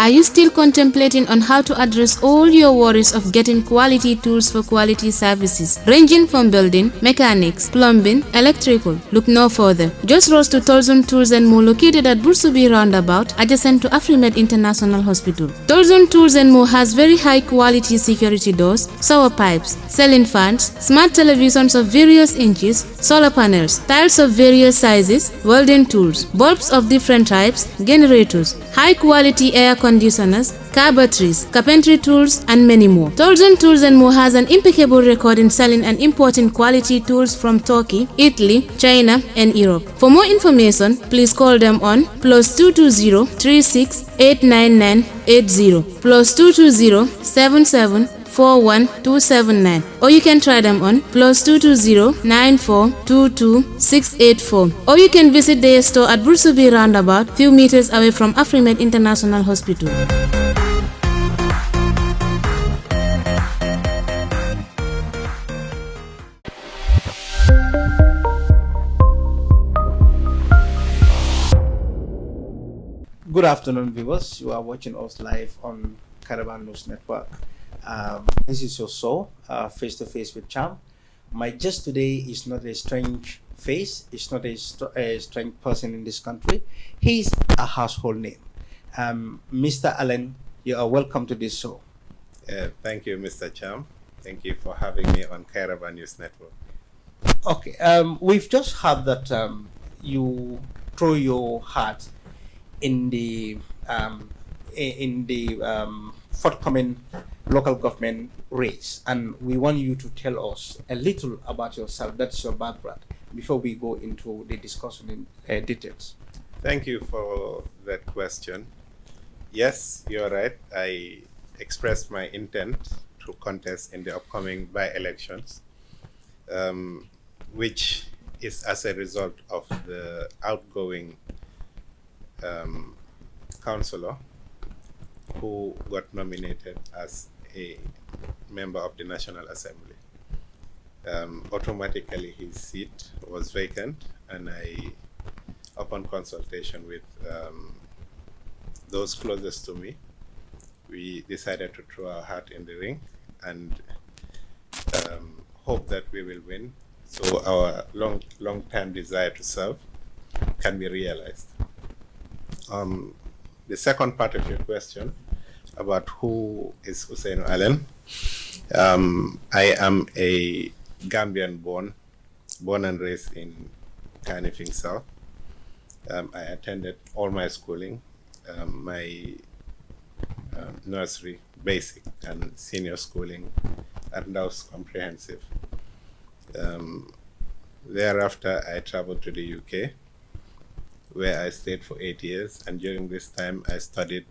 Are you still contemplating on how to address all your worries of getting quality tools for quality services, ranging from building, mechanics, plumbing, electrical? Look no further. Just rush to Tolzon Tools and More, located at Bursubi Roundabout, adjacent to Afrimed International Hospital. Tolzon Tools and More has very high quality security doors, shower pipes, ceiling fans, smart televisions of various inches, solar panels, tiles of various sizes, welding tools, bulbs of different types, generators, high quality air conditioners, car batteries, carpentry tools, and many more. Tolzon Tools and More has an impeccable record in selling and importing quality tools from Turkey, Italy, China, and Europe. For more information, please call them on +220 36 899 80 +220 77 41279, or you can try them on +220 94 22 684, or you can visit their store at Bursubi Roundabout, few meters away from Afrimed International Hospital. Good afternoon, viewers. You are watching us live on Caravan News Network. This is your show, Face to Face with Cham. My guest today is not a strange face. It's not a strange person in this country. He's a household name. Mr. Allen, you are welcome to this show. Thank you, Mr. Cham. Thank you for having me on Caravan News Network. Okay. We've just heard that you throw your heart in the forthcoming local government race, and we want you to tell us a little about yourself. That's your background before we go into the discussion in details. Thank you for that question. Yes, you're right. I expressed my intent to contest in the upcoming by-elections, which is as a result of the outgoing councillor who got nominated as a member of the National Assembly. Automatically his seat was vacant, and upon consultation with those closest to me, we decided to throw our hat in the ring and hope that we will win, so our long-term desire to serve can be realized. The second part of your question about who is Ousainou Allen. I am a Gambian born and raised in Kanifing South. I attended all my schooling, my nursery, basic, and senior schooling at Ndaus Comprehensive. Thereafter, I traveled to the UK, where I stayed for 8 years, and during this time I studied,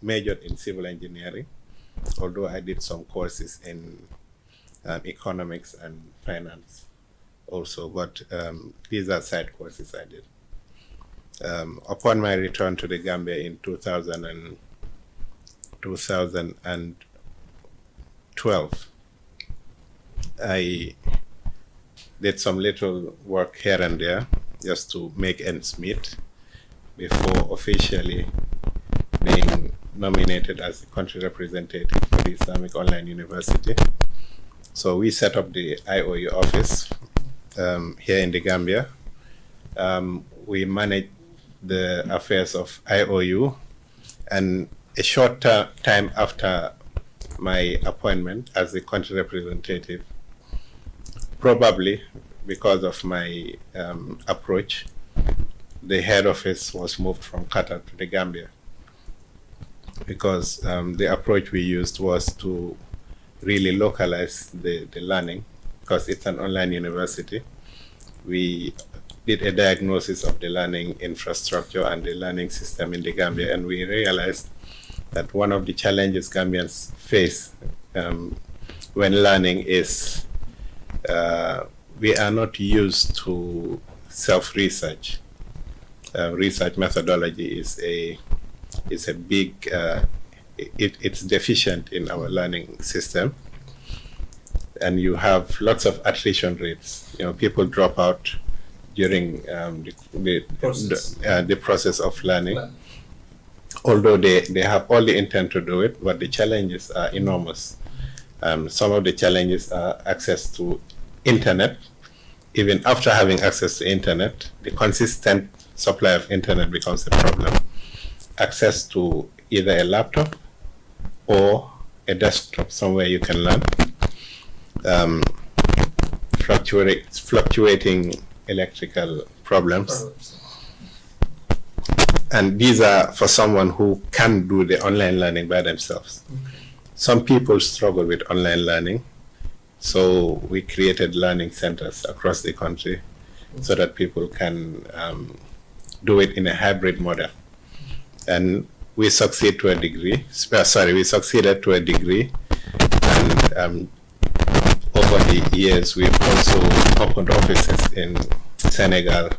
majored in civil engineering, although I did some courses in economics and finance also, but these are side courses I did. Upon my return to the Gambia in 2012, I did some little work here and there just to make ends meet before officially being nominated as the country representative for the Islamic Online University. So we set up the IOU office here in the Gambia. We manage the affairs of IOU, and a short time after my appointment as the country representative, probably because of my approach, the head office was moved from Qatar to the Gambia, because the approach we used was to really localize the learning, because it's an online university. We did a diagnosis of the learning infrastructure and the learning system in the Gambia, and we realized that one of the challenges Gambians face when learning is we are not used to self-research. Research methodology is a big, it's deficient in our learning system, and you have lots of attrition rates. You know, people drop out during the process of learning, although they have all the intent to do it, but the challenges are enormous. Some of the challenges are access to internet. Even after having access to internet, the consistent supply of internet becomes a problem. Access to either a laptop or a desktop somewhere you can learn. Fluctuating electrical problems. And these are for someone who can do the online learning by themselves. Okay. Some people struggle with online learning, so we created learning centers across the country so that people can do it in a hybrid model. And we succeed to a degree. We succeeded to a degree, and over the years we've also opened offices in Senegal,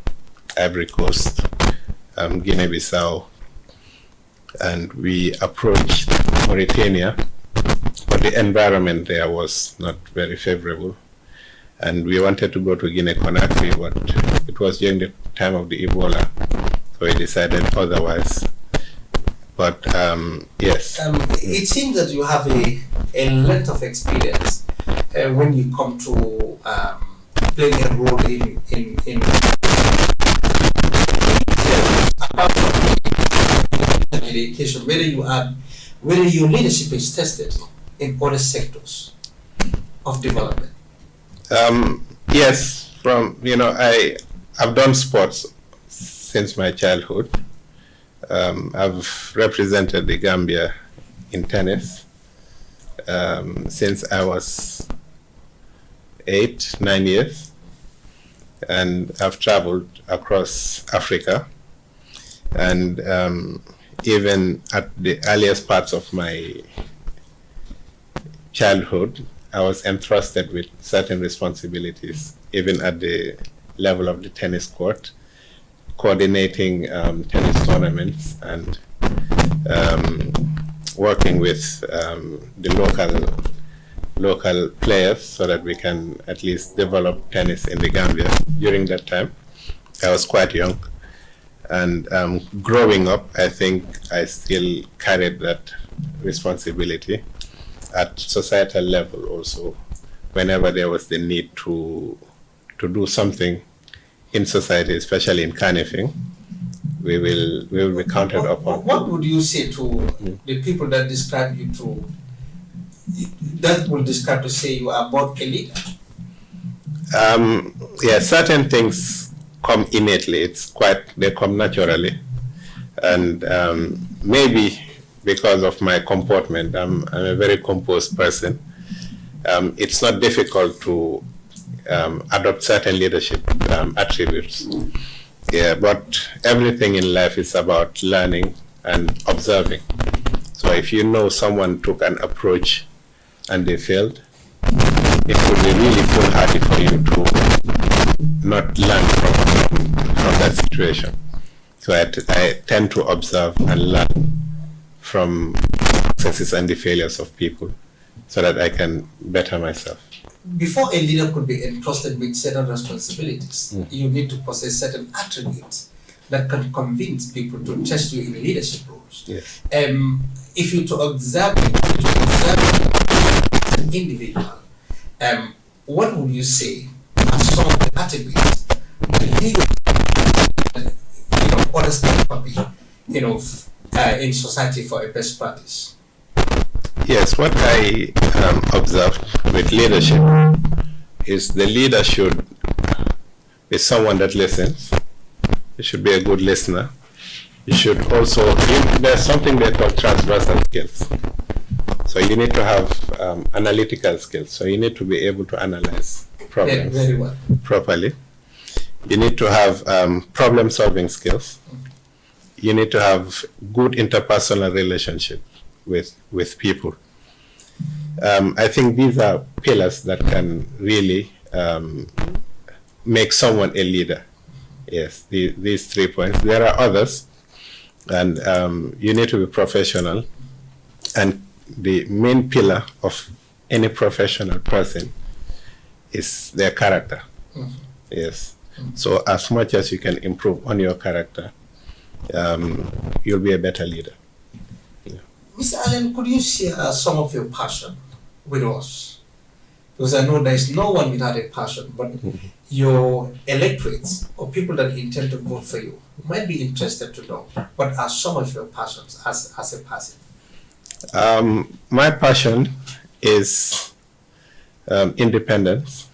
Ivory Coast, Guinea-Bissau, and we approached Mauritania, but the environment there was not very favorable. And we wanted to go to Guinea-Conakry, but it was during the time of the Ebola, so we decided otherwise. But yes. It seems that you have a lot of experience when you come to playing a role in apart from education, whether your leadership is tested in other sectors of development. Yes, I've done sports since my childhood. I've represented the Gambia in tennis since I was 8-9 years, and I've traveled across Africa, and even at the earliest parts of my childhood, I was entrusted with certain responsibilities, even at the level of the tennis court, coordinating tennis tournaments and working with the local players so that we can at least develop tennis in the Gambia. During that time, I was quite young, and growing up, I think I still carried that responsibility at societal level also. Whenever there was the need to do something in society, especially in Kanifing, we will be counted upon. What would you say to the people that describe you that will describe to say you are both a leader? Yeah, certain things come innately. They come naturally, and maybe because of my comportment, I'm a very composed person. It's not difficult to adopt certain leadership attributes. Yeah, but everything in life is about learning and observing. So if you know someone took an approach and they failed, it would be really foolhardy for you to not learn from that situation. So I tend to observe and learn from successes and the failures of people so that I can better myself. Before a leader could be entrusted with certain responsibilities, you need to possess certain attributes that can convince people to trust you in leadership roles. Yes. If you to observe an individual, what would you say are some of the attributes that leaders, others can copy, in society for a best practice? Yes, what I observed with leadership is the leader should be someone that listens. He should be a good listener. You should also, there's something they call transversal skills. So you need to have analytical skills. So you need to be able to analyze problems very well. properly. You need to have problem-solving skills. You need to have good interpersonal relationships with people. I think these are pillars that can really make someone a leader. Yes, these 3 points. There are others, and you need to be professional. And the main pillar of any professional person is their character. Yes. So as much as you can improve on your character, you'll be a better leader. Mr. Allen, could you share some of your passion with us? Because I know there is no one without a passion, but your electorates or people that intend to vote for you might be interested to know what are some of your passions as a person. My passion is independence.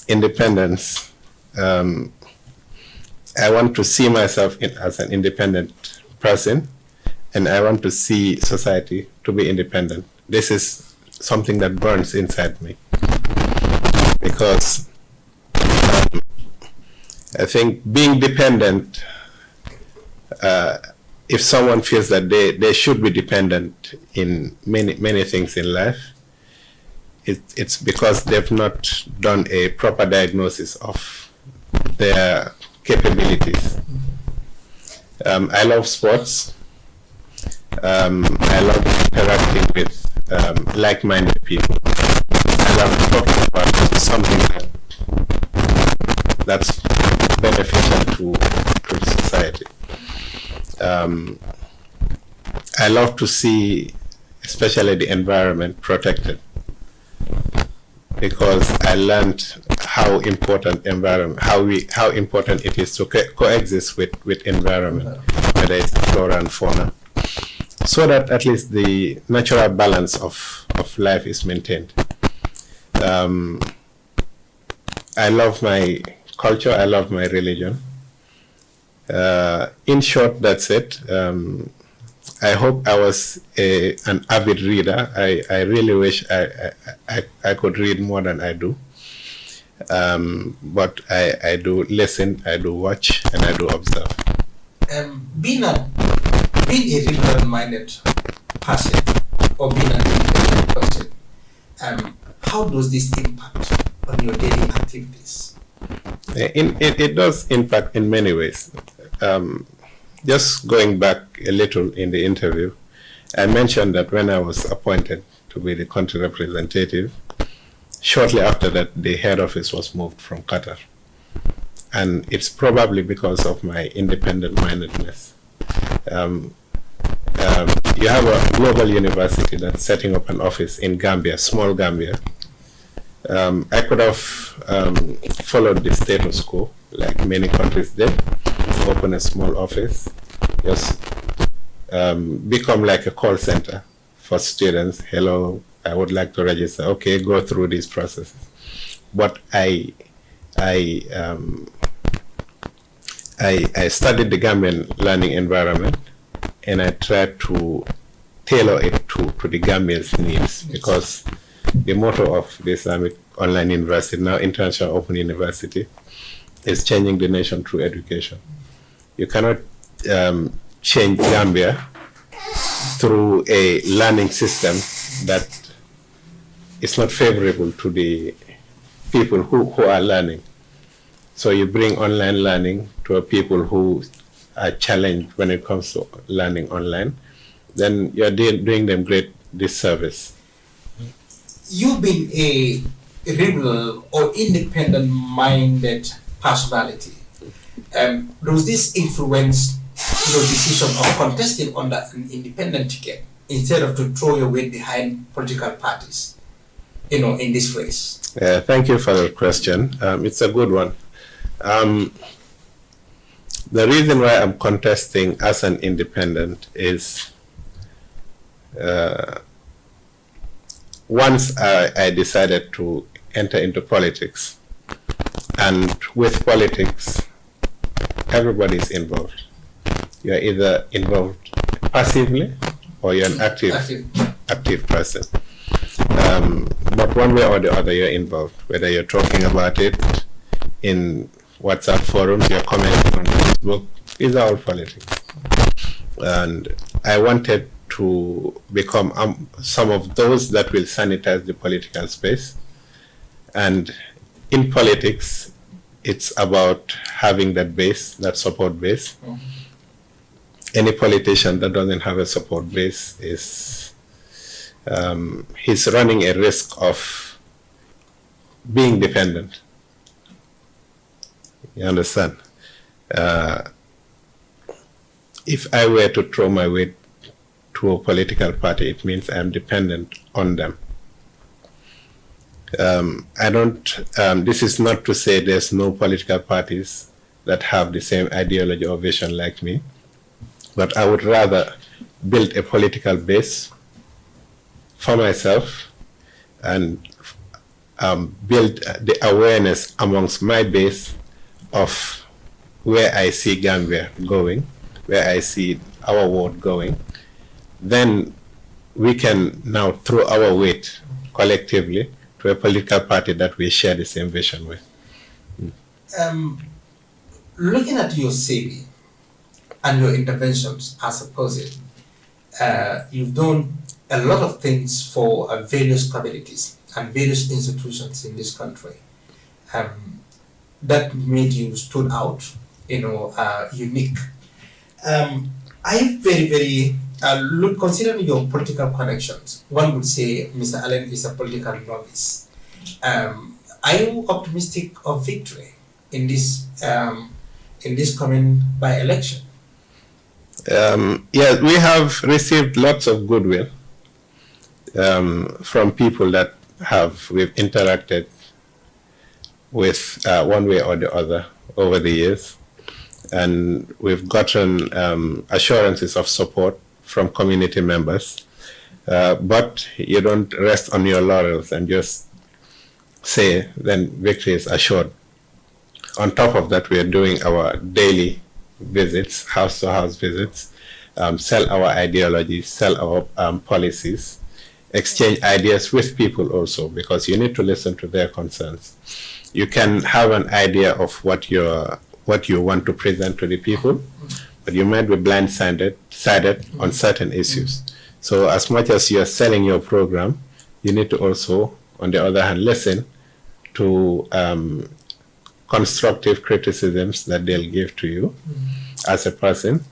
Independence. I want to see myself as an independent person, and I want to see society to be independent. This is something that burns inside me, because I think being dependent, if someone feels that they should be dependent in many things in life, it's because they've not done a proper diagnosis of their capabilities. I love sports. I love interacting with like-minded people. I love talking about something that's beneficial to society. I love to see, especially the environment, protected, because I learned how important how important it is to coexist with environment, whether it's flora and fauna, so that at least the natural balance of life is maintained. I love my culture, I love my religion. In short, that's it. I hope I was an avid reader. I really wish I could read more than I do. But I do listen, I do watch, and I do observe. Being a liberal-minded person, or being an independent person, how does this impact on your daily activities? It does impact in many ways. Just going back a little in the interview, I mentioned that when I was appointed to be the country representative, shortly after that, the head office was moved from Qatar. And it's probably because of my independent-mindedness. You have a global university that's setting up an office in Gambia, small Gambia. I could have followed the status quo, like many countries did, open a small office, just become like a call center for students. Hello, I would like to register. Okay, go through these processes. But I studied the Gambian learning environment, and I tried to tailor it to the Gambians' needs, because the motto of the Islamic Online University, now International Open University, is changing the nation through education. You cannot change Gambia through a learning system that is not favorable to the people who are learning. So you bring online learning to a people who are challenged when it comes to learning online, then you're doing them great disservice. You've been a liberal or independent-minded personality. Does this influence your decision of contesting under an independent ticket instead of to throw your weight behind political parties, in this race? Thank you for the question. It's a good one. The reason why I'm contesting as an independent is once I decided to enter into politics, and with politics, everybody's involved. You're either involved passively or you're an active person. But one way or the other, you're involved, whether you're talking about it in WhatsApp forums, you're commenting on Facebook, these are all politics. And I wanted to become some of those that will sanitize the political space. And in politics, it's about having that base, that support base. Any politician that doesn't have a support base is he's running a risk of being dependent. You understand? If I were to throw my weight to a political party, it means I'm dependent on them. This is not to say there's no political parties that have the same ideology or vision like me, but I would rather build a political base for myself and build the awareness amongst my base of where I see Gambia going, where I see our world going. Then we can now throw our weight collectively to a political party that we share the same vision with. Looking at your CV and your interventions as a person, you've done a lot of things for various communities and various institutions in this country that made you stood out, unique. Considering your political connections, one would say Mr. Allen is a political novice. Are you optimistic of victory in this coming by-election? Yes, we have received lots of goodwill from people that we've interacted with one way or the other over the years, and we've gotten assurances of support from community members, but you don't rest on your laurels and just say then victory is assured. On top of that, we are doing our daily visits, house-to-house visits, sell our ideologies, sell our policies, exchange ideas with people also, because you need to listen to their concerns. You can have an idea of what you want to present to the people, but you might be blindsided on certain issues. So as much as you are selling your program, you need to also, on the other hand, listen to constructive criticisms that they'll give to you as a person,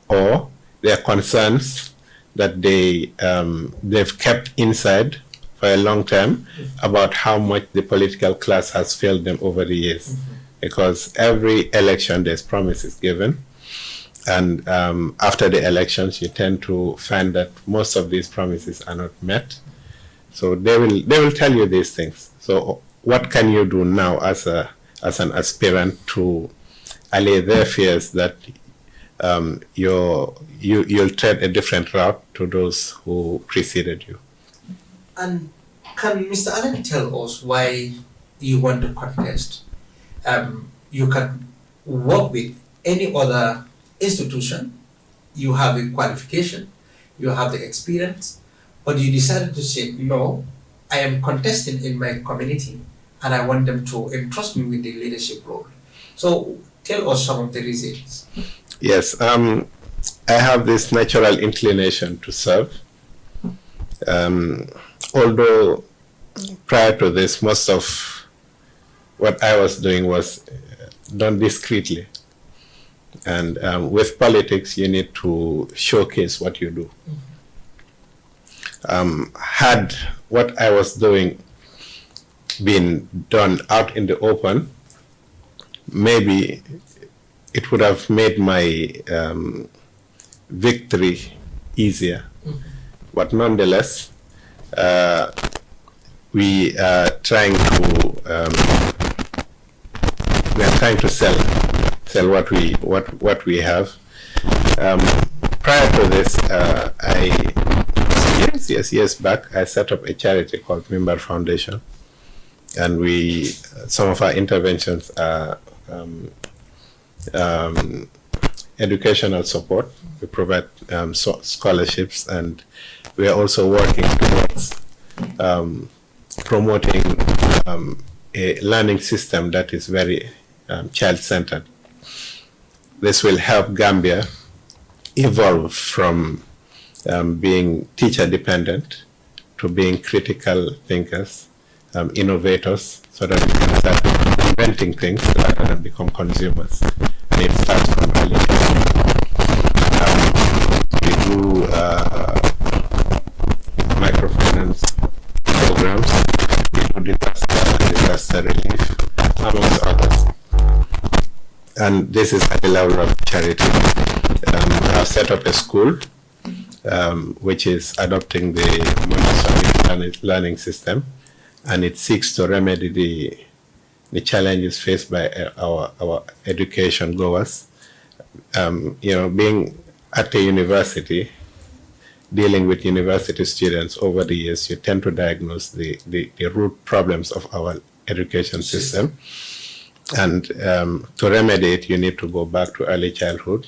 or their concerns that they've kept inside for a long time about how much the political class has failed them over the years. Because every election there's promises given, and after the elections you tend to find that most of these promises are not met. So they will tell you these things. So what can you do now as an aspirant to allay their fears that you'll tread a different route to those who preceded you? And can Mr. Allen tell us why you want to contest? You can work with any other institution, you have a qualification, you have the experience, but you decided to say, no, I am contesting in my community and I want them to entrust me with the leadership role. So tell us some of the reasons. Yes, I have this natural inclination to serve. Although prior to this, most of what I was doing was done discreetly. And with politics, you need to showcase what you do. Had what I was doing been done out in the open, maybe it would have made my victory easier. But nonetheless, we are trying to sell what we have. Prior to this, years back, I set up a charity called Member Foundation, and some of our interventions are educational support. We provide scholarships, and we are also working towards promoting a learning system that is very child-centered. This will help Gambia evolve from being teacher-dependent to being critical thinkers, innovators, so that we can start inventing things rather than become consumers. And it starts from early age. We do microfinance programs, we do disaster relief, amongst others. And this is at the level of charity. I've set up a school which is adopting the Montessori learning system, and it seeks to remedy the challenges faced by our education goers. Being at a university, dealing with university students over the years, you tend to diagnose the root problems of our education system. And to remedy it, you need to go back to early childhood,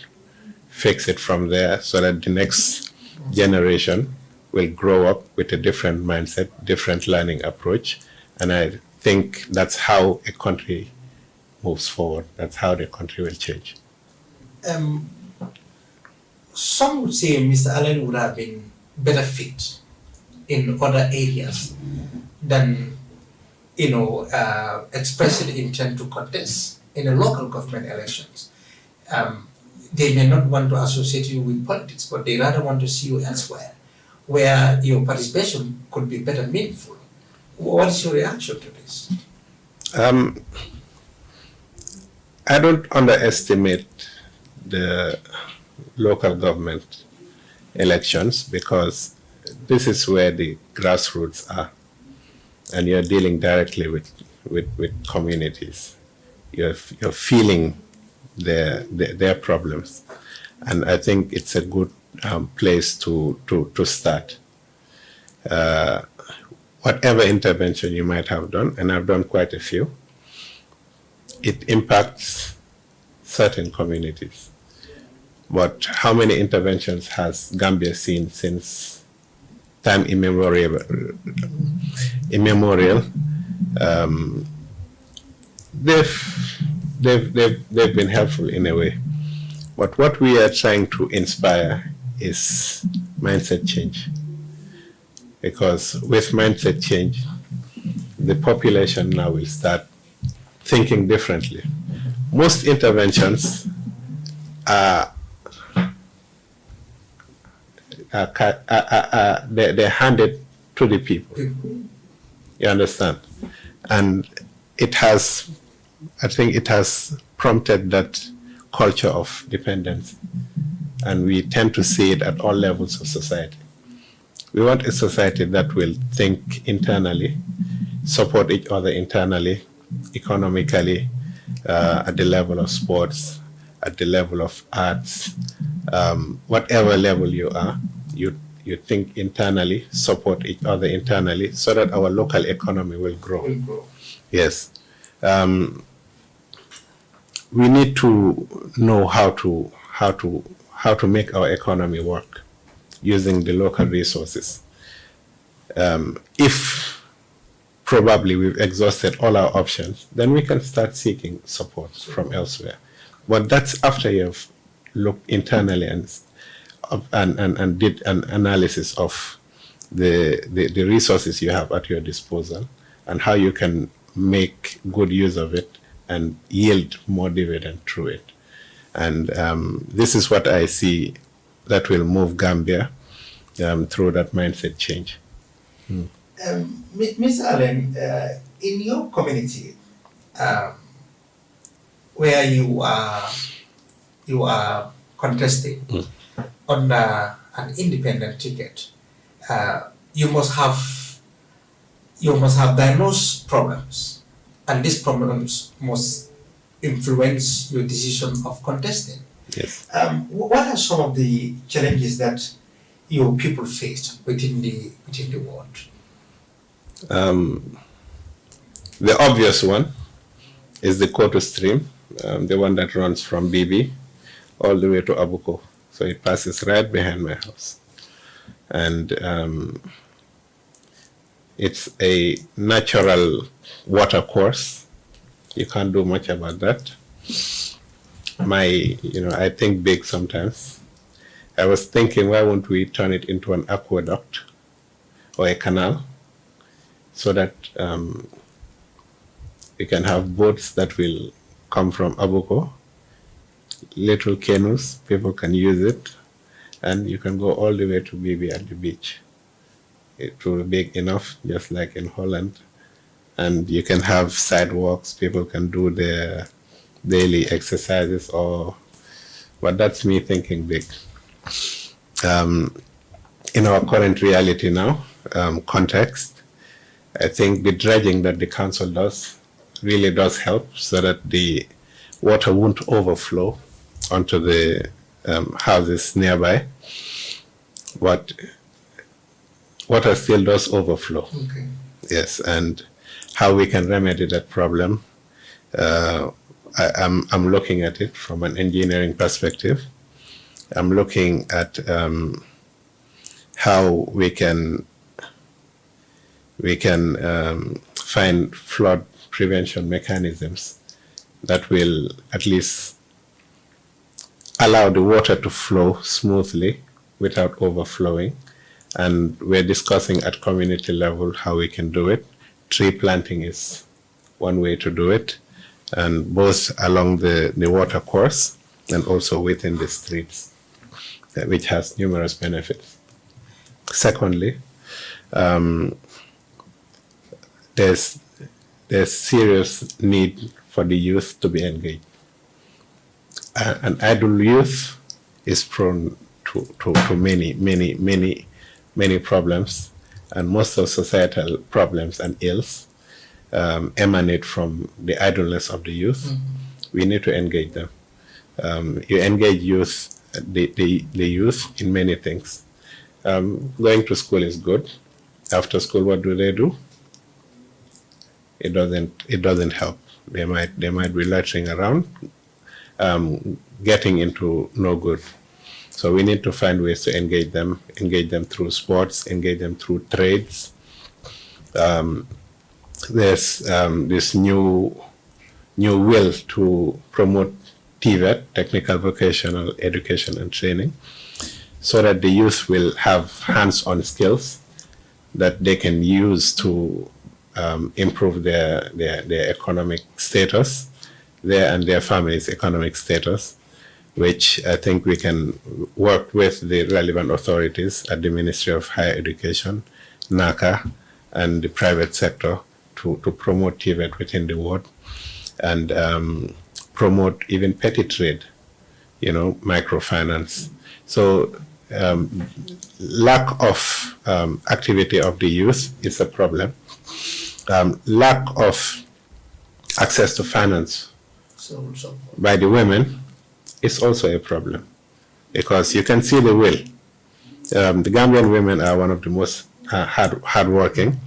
fix it from there so that the next generation will grow up with a different mindset, different learning approach. And I think that's how a country moves forward. That's how the country will change. Some would say Mr. Allen would have been better fit in other areas than, expressing intent to contest in the local government elections. They may not want to associate you with politics, but they rather want to see you elsewhere, where your participation could be better meaningful. What is your reaction to this? I don't underestimate the local government elections, because this is where the grassroots are, and you're dealing directly with communities. You're feeling their problems, and I think it's a good place to start. Whatever intervention you might have done, and I've done quite a few, it impacts certain communities. But how many interventions has Gambia seen since time immemorial? They've been helpful in a way. But what we are trying to inspire is mindset change. Because with mindset change, the population now will start thinking differently. Most interventions are they're handed to the people. You understand? And I think it has prompted that culture of dependence. And we tend to see it at all levels of society. We want a society that will think internally, support each other internally, economically, at the level of sports, at the level of arts, whatever level you are, you think internally, support each other internally, so that our local economy will grow. Yes. We need to know how to make our economy work using the local resources. If probably we've exhausted all our options, then we can start seeking support from elsewhere. But that's after you've looked internally and did an analysis of the resources you have at your disposal and how you can make good use of it and yield more dividend through it. And this is what I see that will move Gambia through that mindset change. Mr. Allen, in your community, where you are contesting under an independent ticket, you must have diagnosed problems, and these problems must influence your decision of contesting. Yes. What are some of the challenges that your people faced within the ward? The obvious one is the Koto stream, the one that runs from BB all the way to Abuko. So it passes right behind my house. And it's a natural water course. You can't do much about that. I think big sometimes. I was thinking, why won't we turn it into an aqueduct or a canal, so that we can have boats that will come from Abuko, little canoes, people can use it, and you can go all the way to Bibi at the beach. It will be big enough, just like in Holland, and you can have sidewalks, people can do their daily exercises, but that's me thinking big. in our current reality now, context, I think the dredging that the council does really does help so that the water won't overflow onto the houses nearby. But water still does overflow. Okay. Yes, and how we can remedy that problem, I'm looking at it from an engineering perspective. I'm looking at how we can find flood prevention mechanisms that will at least allow the water to flow smoothly without overflowing. And we're discussing at community level how we can do it. Tree planting is one way to do it, and both along the water course and also within the streets, which has numerous benefits. Secondly, there's serious need for the youth to be engaged. An idle youth is prone to many problems, and most of societal problems and ills emanate from the idleness of the youth. Mm-hmm. We need to engage them. You engage the youth in many things. Going to school is good. After school, what do? It doesn't help. They might be loitering around, getting into no good. So we need to find ways to engage them through sports, engage them through trades. There's this new will to promote TVET, technical vocational education and training, so that the youth will have hands-on skills that they can use to improve their economic status, their and their family's economic status, which I think we can work with the relevant authorities at the Ministry of Higher Education, NACA, and the private sector to promote TVET within the ward, and promote even petty trade, microfinance. So lack of activity of the youth is a problem. Lack of access to finance by the women is also a problem, because you can see the will. The Gambian women are one of the most hardworking.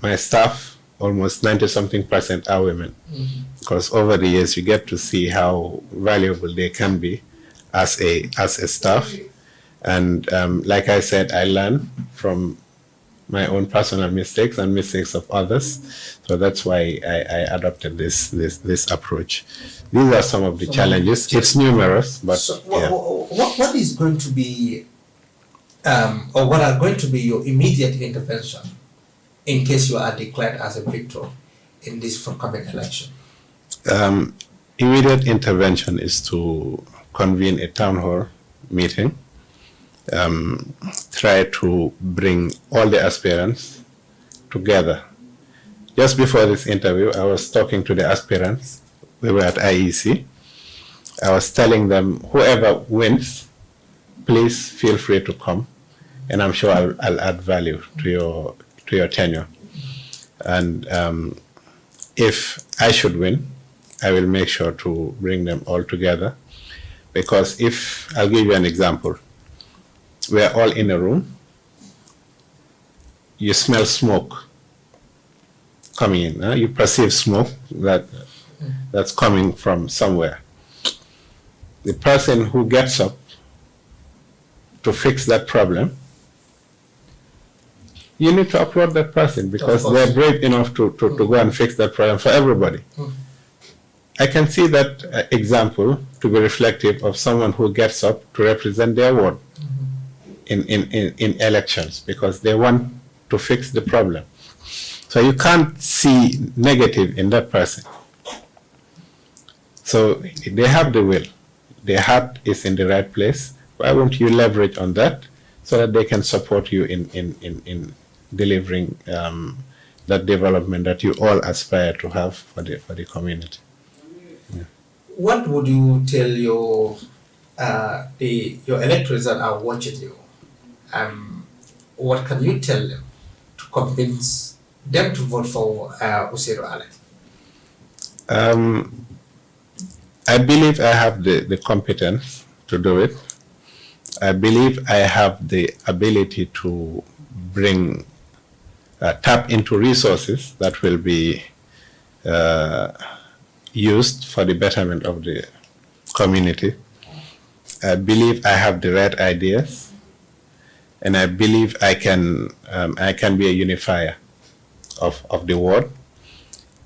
My staff, almost 90-something% are women, because over the years you get to see how valuable they can be as a staff. And like I said, I learn from my own personal mistakes and mistakes of others. So that's why I adopted this approach. These are some of the challenges. It's numerous, but what is going to be, or what are going to be your immediate intervention in case you are declared as a victor in this forthcoming election? Immediate intervention is to convene a town hall meeting, try to bring all the aspirants together. Just before this interview, I was talking to the aspirants. We were at IEC. I was telling them, whoever wins, please feel free to come, and I'm sure I'll add value to your tenure. And if I should win, I will make sure to bring them all together, because I'll give you an example. We're all in a room. You smell smoke coming in. You perceive smoke that's coming from somewhere. The person who gets up to fix that problem, you need to applaud that person, because they're brave enough to go and fix that problem for everybody. I can see that example to be reflective of someone who gets up to represent their ward in elections, because they want to fix the problem. So you can't see negative in that person. So they have the will. Their heart is in the right place. Why won't you leverage on that so that they can support you in delivering that development that you all aspire to have for the community? Yeah. What would you tell your electors that are watching you What can you tell them to convince them to vote for Ousainou Allen? I believe I have the competence to do it. I believe I have the ability to bring, tap into resources that will be used for the betterment of the community. I believe I have the right ideas, and I believe I can be a unifier of the world.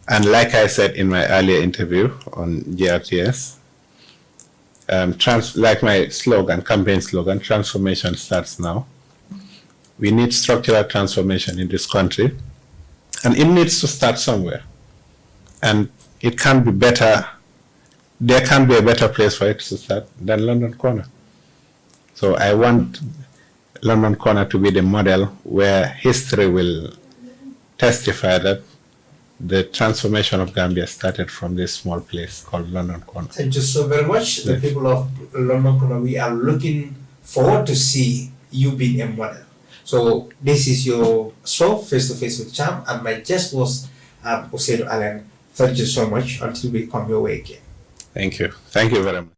And like I said in my earlier interview on GRTS, like my slogan, campaign slogan, transformation starts now. We need structural transformation in this country, and it needs to start somewhere. And it can be better, there can be a better place for it to start than London Corner. So I want London Corner to be the model where history will testify that the transformation of Gambia started from this small place called London Corner. Thank you so very much. The people of London Corner, we are looking forward to see you being a model. So this is your show, Face to Face with Cham, and my guest was Ousainou Allen. Thank you so much until we come your way again. Thank you. Thank you very much.